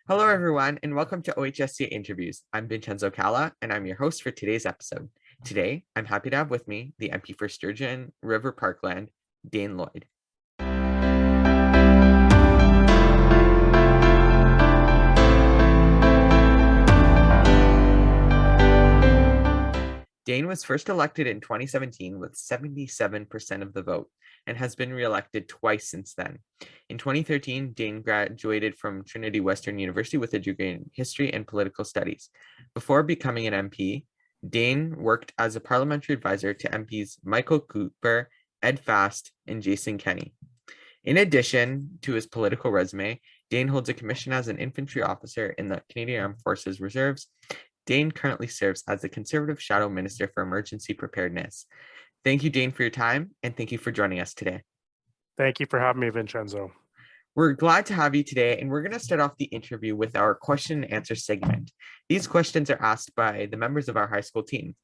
Hello, everyone, and welcome to OHSCA Interviews. I'm Vincenzo Calla, and I'm your host for today's episode. Today, I'm happy to have with me the MP for Sturgeon River Parkland, Dane Lloyd. Dane was first elected in 2017 with 77% of the vote and has been re-elected twice since then. In 2013, Dane graduated from Trinity Western University with a degree in history and political studies. Before becoming an MP, Dane worked as a parliamentary advisor to MPs Michael Cooper, Ed Fast, and Jason Kenney. In addition to his political resume, Dane holds a commission as an infantry officer in the Canadian Armed Forces Reserves. Dane currently serves as the Conservative Shadow Minister for Emergency Preparedness. Thank you, Dane, for your time, and thank you for joining us today. Thank you for having me, Vincenzo. We're glad to have you today, and we're going to start off the interview with our question and answer segment. These questions are asked by the members of our high school team.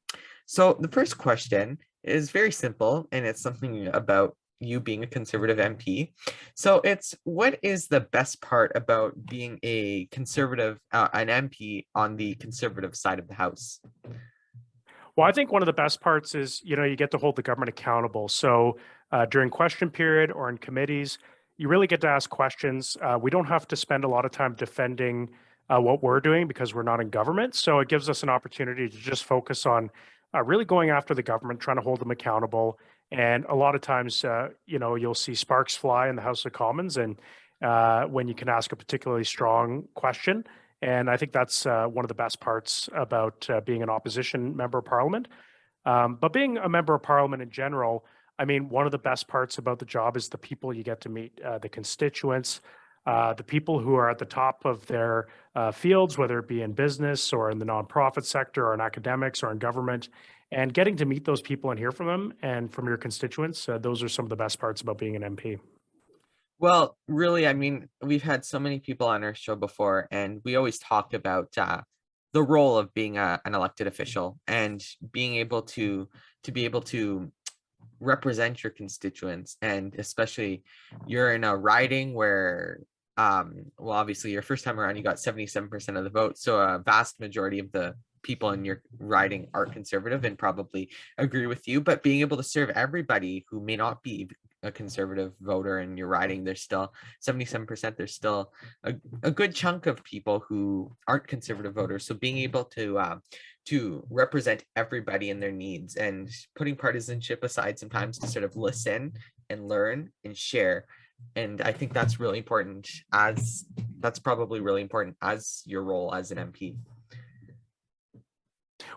So the first question is very simple, and it's something about you being a Conservative MP. So it's, what is the best part about being a Conservative, an MP on the Conservative side of the House? Well, I think one of the best parts is, you get to hold the government accountable. So during question period or in committees, you really get to ask questions. We don't have to spend a lot of time defending what we're doing because we're not in government. So it gives us an opportunity to just focus on really going after the government, trying to hold them accountable. And a lot of times, you'll see sparks fly in the House of Commons, and when you can ask a particularly strong question. And I think that's one of the best parts about being an opposition member of parliament. But being a member of parliament in general, I mean, one of the best parts about the job is the people you get to meet, the constituents, the people who are at the top of their fields, whether it be in business or in the nonprofit sector or in academics or in government, and getting to meet those people and hear from them and from your constituents. Those are some of the best parts about being an MP. Well, really, I mean, we've had so many people on our show before, and we always talk about the role of being an elected official and being able to be able to represent your constituents. And especially you're in a riding where well, obviously your first time around you got 77% of the vote, so a vast majority of the people in your riding are Conservative and probably agree with you. But being able to serve everybody who may not be a Conservative voter in your riding, there's still 77%, there's still a good chunk of people who aren't Conservative voters. So being able to represent everybody and their needs and putting partisanship aside sometimes to sort of listen and learn and share. And I think that's really important, as that's probably really important as your role as an MP.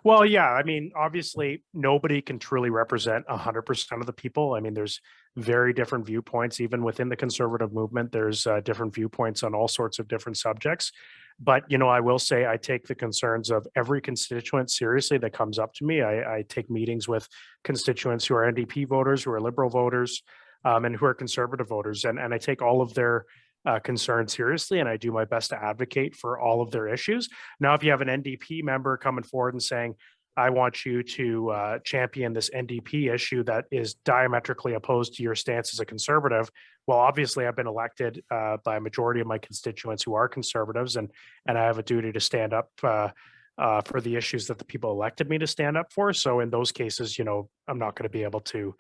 Well, yeah, I mean, obviously, nobody can truly represent 100% of the people. I mean, there's very different viewpoints, even within the conservative movement. There's different viewpoints on all sorts of different subjects. But, I will say I take the concerns of every constituent seriously that comes up to me. I take meetings with constituents who are NDP voters, who are Liberal voters, and who are Conservative voters. And I take all of their concerns seriously, and I do my best to advocate for all of their issues. Now, if you have an NDP member coming forward and saying, I want you to champion this NDP issue that is diametrically opposed to your stance as a Conservative, well, obviously I've been elected by a majority of my constituents who are Conservatives, and I have a duty to stand up for the issues that the people elected me to stand up for. So in those cases, I'm not going to be able to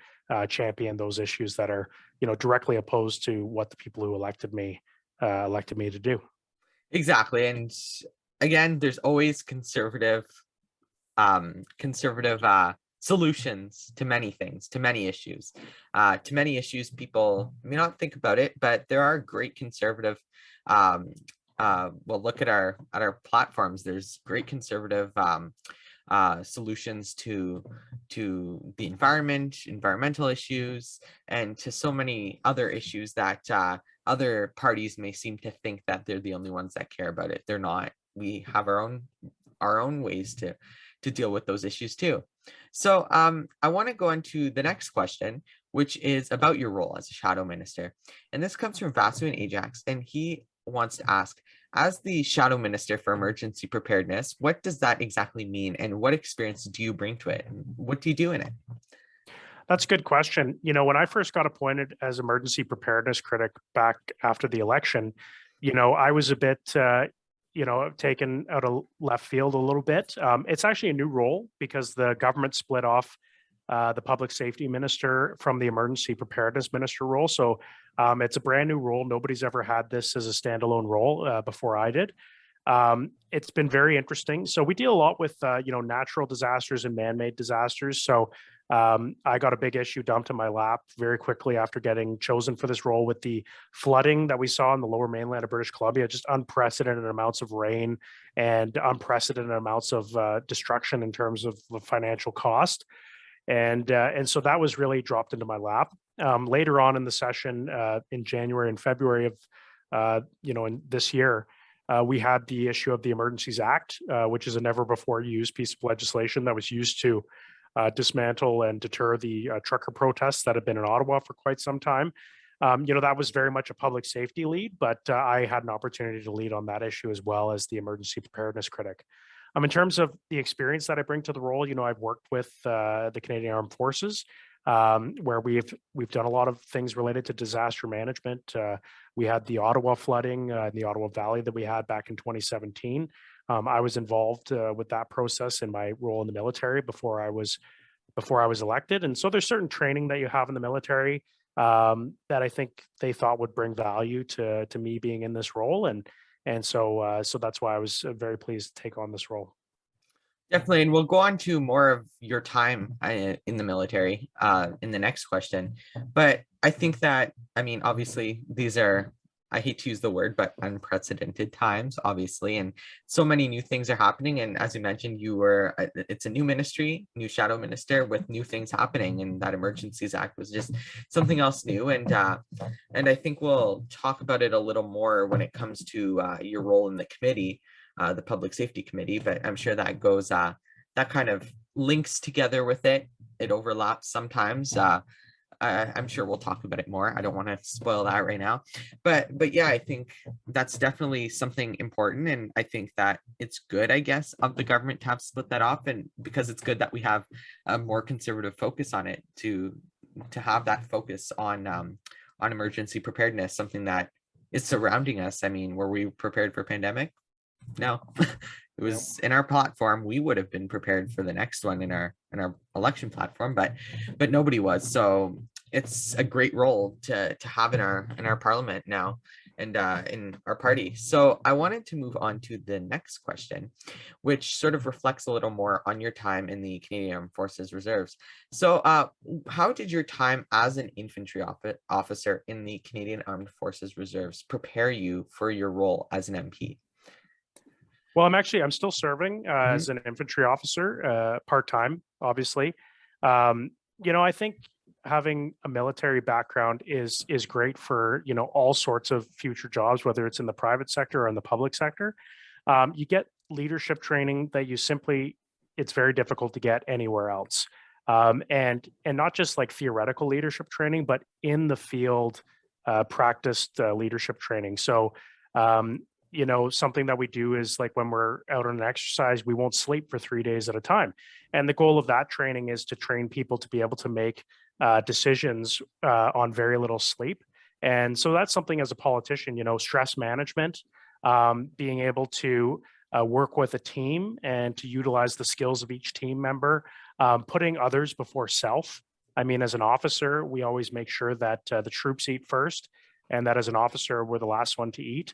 champion those issues that are, directly opposed to what the people who elected me to do. Exactly. And again, there's always conservative solutions to many things, to many issues. To many issues, people may not think about it, but there are great conservative well, look at our platforms. There's great conservative solutions to the environmental issues, and to so many other issues that other parties may seem to think that they're the only ones that care about it. They're not. We have our own ways to deal with those issues too. So I want to go into the next question, which is about your role as a shadow minister. And this comes from Vasu and Ajax, and he wants to ask, as the shadow minister for emergency preparedness, what does that exactly mean, and what experience do you bring to it? What do you do in it? That's a good question. When I first got appointed as emergency preparedness critic back after the election, I was a bit taken out of left field a little bit. It's actually a new role because the government split off the public safety minister from the emergency preparedness minister role. So it's a brand new role. Nobody's ever had this as a standalone role before I did. It's been very interesting. So we deal a lot with natural disasters and man-made disasters. So I got a big issue dumped in my lap very quickly after getting chosen for this role with the flooding that we saw in the lower mainland of British Columbia, just unprecedented amounts of rain and unprecedented amounts of destruction in terms of the financial cost. And so that was really dropped into my lap. Later on in the session in January and February of in this year, we had the issue of the Emergencies Act, which is a never before used piece of legislation that was used to dismantle and deter the trucker protests that have been in Ottawa for quite some time. That was very much a public safety lead, but I had an opportunity to lead on that issue as well as the emergency preparedness critic. In terms of the experience that I bring to the role, I've worked with the Canadian Armed Forces, where we've done a lot of things related to disaster management. We had the Ottawa flooding in the Ottawa Valley that we had back in 2017. I was involved with that process in my role in the military before I was elected. And so there's certain training that you have in the military that I think they thought would bring value to me being in this role. And so that's why I was very pleased to take on this role. Definitely, and we'll go on to more of your time in the military in the next question. But I think that, obviously, these are, I hate to use the word, but unprecedented times, obviously, and so many new things are happening. And as you mentioned, it's a new ministry, new shadow minister with new things happening, and that Emergencies Act was just something else new. And I think we'll talk about it a little more when it comes to your role in the committee, the Public Safety Committee, but I'm sure that goes, that kind of links together with it. It overlaps sometimes. I'm sure we'll talk about it more. I don't want to spoil that right now, but yeah, I think that's definitely something important. And I think that it's good, I guess, of the government to have split that off, and because it's good that we have a more conservative focus on it, to have that focus on emergency preparedness, something that is surrounding us. Were we prepared for pandemic? No. It was in our platform. We would have been prepared for the next one in our election platform, but nobody was. So it's a great role to have in our parliament now, and in our party. So I wanted to move on to the next question, which sort of reflects a little more on your time in the Canadian Armed Forces Reserves. So how did your time as an infantry officer in the Canadian Armed Forces Reserves prepare you for your role as an MP? Well, I'm still serving as an infantry officer, part-time, obviously. I think having a military background is great for, all sorts of future jobs, whether it's in the private sector or in the public sector. You get leadership training that it's very difficult to get anywhere else. And not just like theoretical leadership training, but in the field, practiced leadership training. So, something that we do is, like, when we're out on an exercise, we won't sleep for 3 days at a time. And the goal of that training is to train people to be able to make decisions on very little sleep. And so that's something, as a politician, stress management, being able to work with a team and to utilize the skills of each team member, putting others before self. As an officer, we always make sure that the troops eat first, and that as an officer, we're the last one to eat.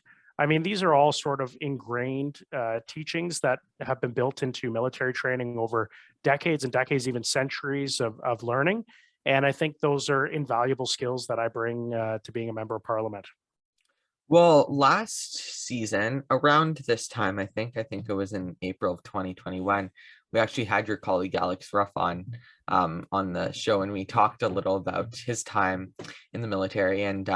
These are all sort of ingrained teachings that have been built into military training over decades and decades, even centuries of learning. And I think those are invaluable skills that I bring to being a member of Parliament. Well, last season, around this time, I think it was in April of 2021, we actually had your colleague Alex Ruff on the show, and we talked a little about his time in the military and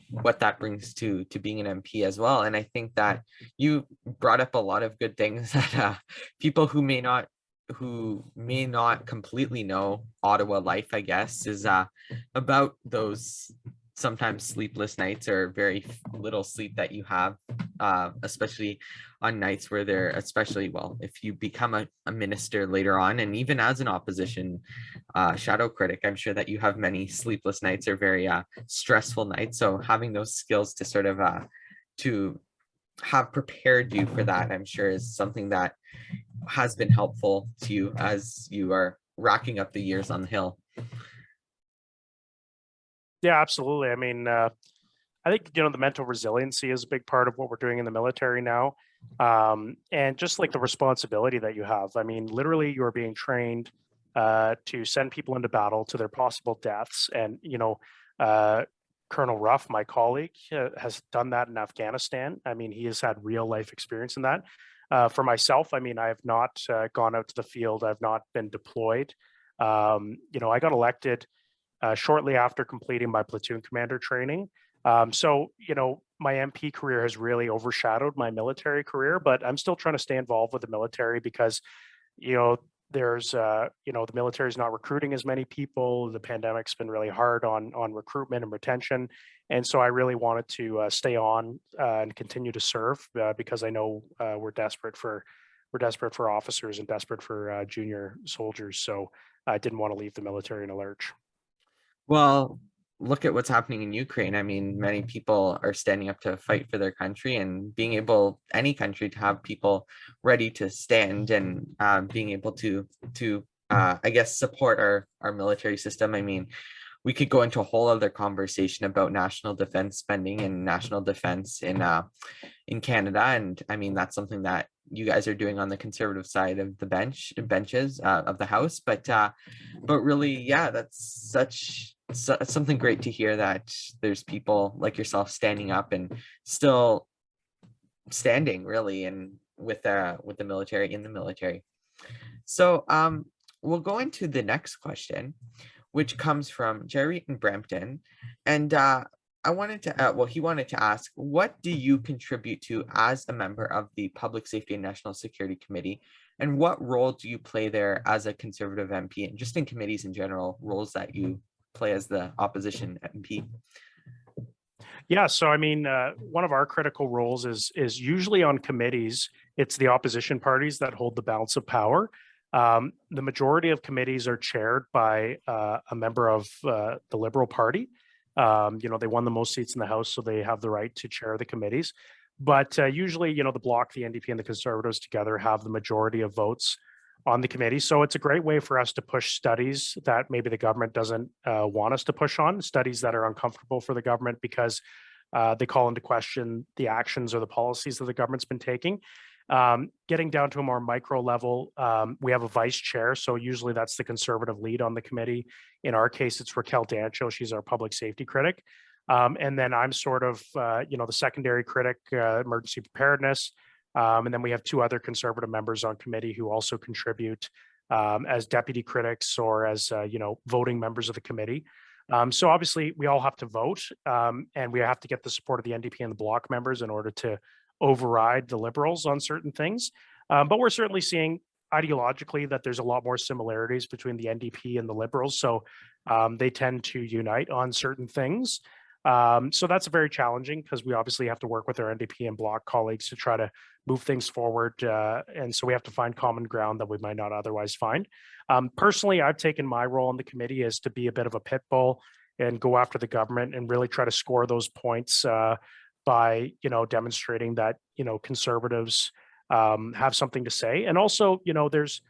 what that brings to being an MP as well. And I think that you brought up a lot of good things that people who may not completely know Ottawa life, I guess, is about those sometimes sleepless nights or very little sleep that you have, especially on nights where they're, especially, well, if you become a minister later on, and even as an opposition shadow critic, I'm sure that you have many sleepless nights or very stressful nights. So having those skills to sort of to have prepared you for that, I'm sure is something that has been helpful to you as you are racking up the years on the Hill. Yeah, absolutely. I mean, I think, the mental resiliency is a big part of what we're doing in the military now. And just like the responsibility that you have. I mean, literally, you're being trained to send people into battle to their possible deaths. And, uh, Colonel Ruff, my colleague, has done that in Afghanistan. I mean, he has had real life experience in that. For myself, I mean, I have not gone out to the field, I've not been deployed. I got elected shortly after completing my platoon commander training. So, my MP career has really overshadowed my military career, but I'm still trying to stay involved with the military because, you know, the military is not recruiting as many people. The pandemic's been really hard on recruitment and retention. And so I really wanted to stay on and continue to serve because I know we're desperate for officers and desperate for junior soldiers. So I didn't want to leave the military in a lurch. Well, look at what's happening in Ukraine. I mean, many people are standing up to fight for their country, and being able, any country, to have people ready to stand and being able to I guess, support our military system. I mean, we could go into a whole other conversation about national defense spending and national defense in Canada, and I mean that's something that you guys are doing on the conservative side of the benches of the House. But really, yeah, that's something great to hear that there's people like yourself standing up and still standing, really, and with the military, in the military. So we'll go into the next question, which comes from Jerry in Brampton. And he wanted to ask, what do you contribute to as a member of the Public Safety and National Security Committee? And what role do you play there as a conservative MP, and just in committees in general, roles that you play as the opposition MP? Yeah, so I mean, one of our critical roles is usually on committees. It's the opposition parties that hold the balance of power. The majority of committees are chaired by a member of the Liberal Party. They won the most seats in the House, so they have the right to chair the committees. But usually, the Bloc, the NDP, and the Conservatives together have the majority of votes on the committee. So it's a great way for us to push studies that maybe the government doesn't want us to push on, studies that are uncomfortable for the government because they call into question the actions or the policies that the government's been taking. Getting down to a more micro level, we have a vice chair. So usually that's the conservative lead on the committee. In our case, it's Raquel Dancho. She's our public safety critic. And then I'm sort of, the secondary critic, emergency preparedness. And then we have two other conservative members on committee who also contribute as deputy critics or as, voting members of the committee. So obviously we all have to vote and we have to get the support of the NDP and the Bloc members in order to override the Liberals on certain things. But we're certainly seeing ideologically that there's a lot more similarities between the NDP and the Liberals. So they tend to unite on certain things. So that's very challenging because we obviously have to work with our NDP and Bloc colleagues to try to move things forward. And so we have to find common ground that we might not otherwise find. Personally, I've taken my role in the committee as to be a bit of a pit bull and go after the government and really try to score those points by, demonstrating that, conservatives have something to say. And also, there's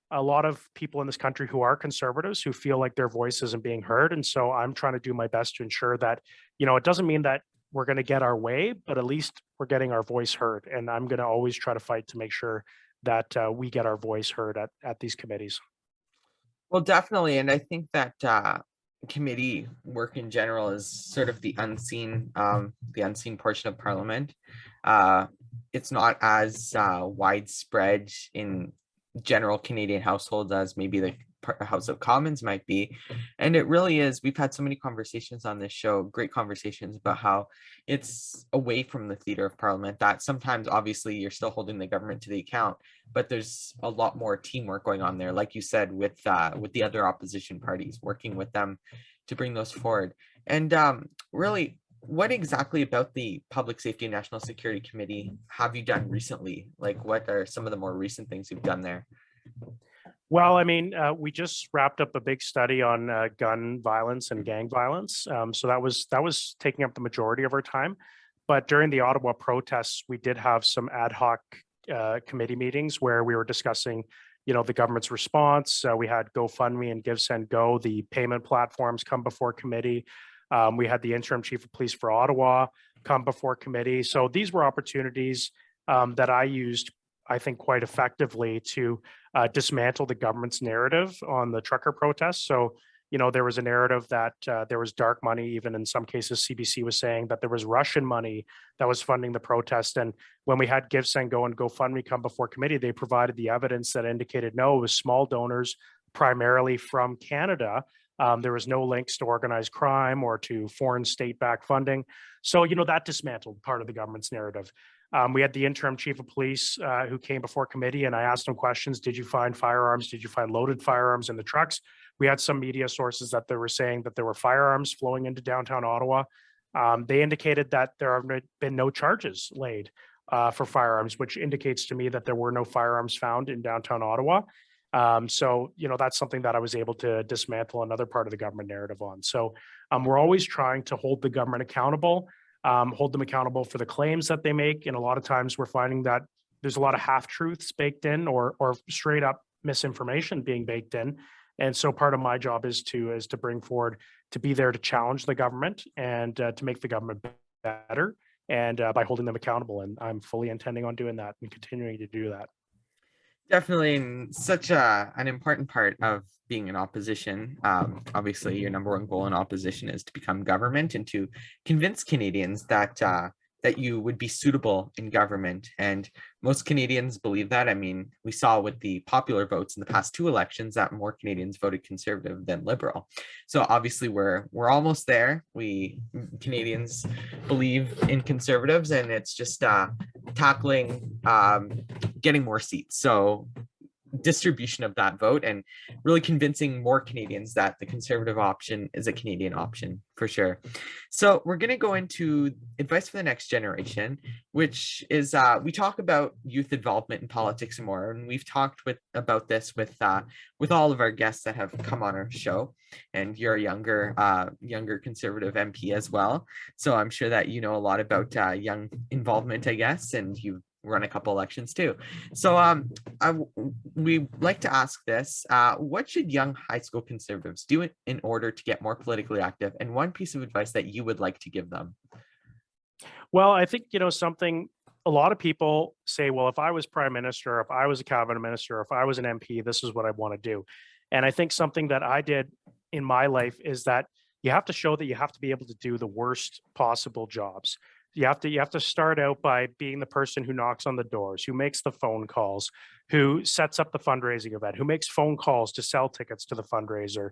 a lot of people in this country who are conservatives who feel like their voice isn't being heard. And so I'm trying to do my best to ensure that, it doesn't mean that we're going to get our way, but at least we're getting our voice heard. And I'm going to always try to fight to make sure that we get our voice heard at these committees. Well, definitely. And I think that committee work in general is sort of the unseen portion of Parliament. It's not as widespread in general Canadian households as maybe the House of Commons might be. And it really is. We've had so many conversations on this show, great conversations about how it's away from the theater of Parliament, that sometimes obviously you're still holding the government to the account, but there's a lot more teamwork going on there, like you said, with the other opposition parties, working with them to bring those forward. And really, what exactly about the Public Safety and National Security Committee have you done recently? Like, what are some of the more recent things you've done there? Well, I mean, we just wrapped up a big study on gun violence and gang violence. So that was taking up the majority of our time. But during the Ottawa protests, we did have some ad hoc committee meetings where we were discussing, the government's response. We had GoFundMe and Give Send Go, the payment platforms, come before committee. We had the interim chief of police for Ottawa come before committee. So these were opportunities that I used, I think, quite effectively to dismantle the government's narrative on the trucker protests. So, there was a narrative that there was dark money. Even in some cases, CBC was saying that there was Russian money that was funding the protest. And when we had Give, Send, Go and GoFundMe come before committee, they provided the evidence that indicated no, it was small donors, primarily from Canada. There was no links to organized crime or to foreign state-backed funding. So, that dismantled part of the government's narrative. We had the interim chief of police who came before committee, and I asked him questions. Did you find firearms? Did you find loaded firearms in the trucks? We had some media sources that they were saying that there were firearms flowing into downtown Ottawa. They indicated that there have been no charges laid for firearms, which indicates to me that there were no firearms found in downtown Ottawa. So, that's something that I was able to dismantle another part of the government narrative on. So we're always trying to hold the government accountable, hold them accountable for the claims that they make. And a lot of times we're finding that there's a lot of half-truths baked in or straight up misinformation being baked in. And so part of my job is to bring forward, to be there to challenge the government and to make the government better, and by holding them accountable. And I'm fully intending on doing that and continuing to do that. Definitely, and such an important part of being in opposition. Obviously, your number one goal in opposition is to become government and to convince Canadians that that you would be suitable in government. And most Canadians believe that. I mean, we saw with the popular votes in the past two elections that more Canadians voted Conservative than Liberal. So obviously, we're almost there. We Canadians believe in Conservatives, and it's just tackling getting more seats. So distribution of that vote and really convincing more Canadians that the Conservative option is a Canadian option for sure. So we're going to go into advice for the next generation, which is we talk about youth involvement in politics and more, and we've talked about this with all of our guests that have come on our show. And you're a younger Conservative MP as well, so I'm sure that you know a lot about young involvement, I guess, and you've run a couple elections too. So we like to ask this, what should young high school Conservatives do in order to get more politically active, and one piece of advice that you would like to give them? Well, I think, something a lot of people say, well, if I was prime minister, if I was a cabinet minister, if I was an MP, this is what I want to do. And I think something that I did in my life is that you have to show that you have to be able to do the worst possible jobs. You have to start out by being the person who knocks on the doors, who makes the phone calls, who sets up the fundraising event, who makes phone calls to sell tickets to the fundraiser.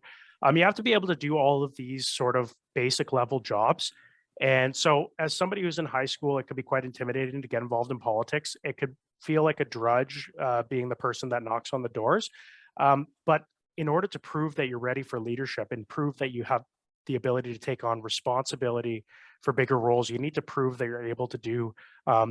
You have to be able to do all of these sort of basic level jobs. And so as somebody who's in high school, it could be quite intimidating to get involved in politics. It could feel like a drudge being the person that knocks on the doors. But in order to prove that you're ready for leadership and prove that you have the ability to take on responsibility for bigger roles, you need to prove that you're able to do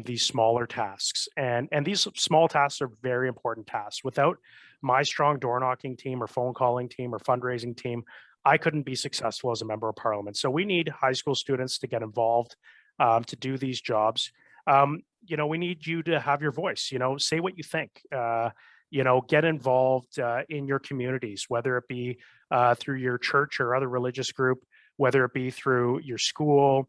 these smaller tasks. And these small tasks are very important tasks. Without my strong door knocking team or phone calling team or fundraising team, I couldn't be successful as a member of parliament. So we need high school students to get involved, to do these jobs. We need you to have your voice, say what you think, get involved in your communities, whether it be through your church or other religious group, whether it be through your school,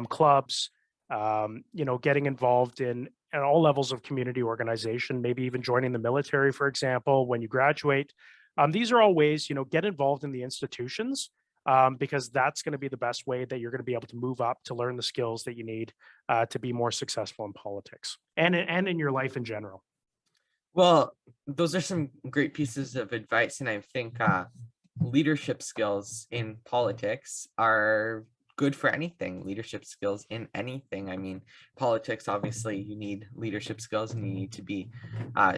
clubs, getting involved in at all levels of community organization, maybe even joining the military, for example, when you graduate. These are all ways, get involved in the institutions, because that's going to be the best way that you're going to be able to move up, to learn the skills that you need to be more successful in politics and in your life in general. Well, those are some great pieces of advice, and I think leadership skills in politics are good for anything. Leadership skills in anything. I mean, politics, obviously, you need leadership skills, and you need to be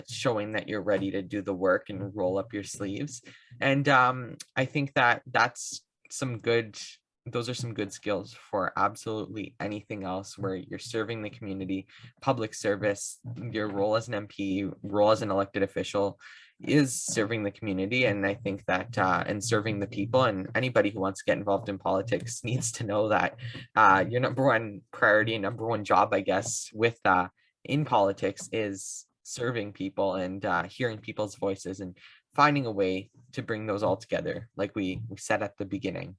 showing that you're ready to do the work and roll up your sleeves. And I think that that's some good those are some good skills for absolutely anything else where you're serving the community. Public service, your role as an MP, role as an elected official is serving the community. And I think that and serving the people, and anybody who wants to get involved in politics needs to know that your number one priority, number one job, I guess, with in politics is serving people and hearing people's voices and finding a way to bring those all together, like we said at the beginning.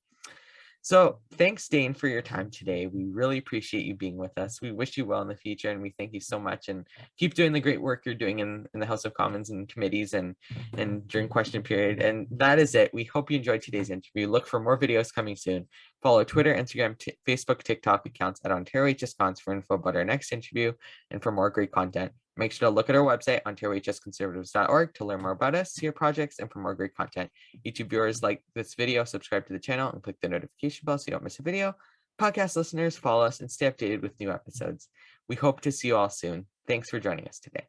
So thanks, Dane, for your time today. We really appreciate you being with us. We wish you well in the future, and we thank you so much. And keep doing the great work you're doing in the House of Commons and committees and during question period. And that is it. We hope you enjoyed today's interview. Look for more videos coming soon. Follow Twitter, Instagram, Facebook, TikTok accounts at Ontario HSCons for info about our next interview and for more great content. Make sure to look at our website, ontariohsconservatives.org, to learn more about us, see our projects, and for more great content. YouTube viewers, like this video, subscribe to the channel, and click the notification bell so you don't miss a video. Podcast listeners, follow us and stay updated with new episodes. We hope to see you all soon. Thanks for joining us today.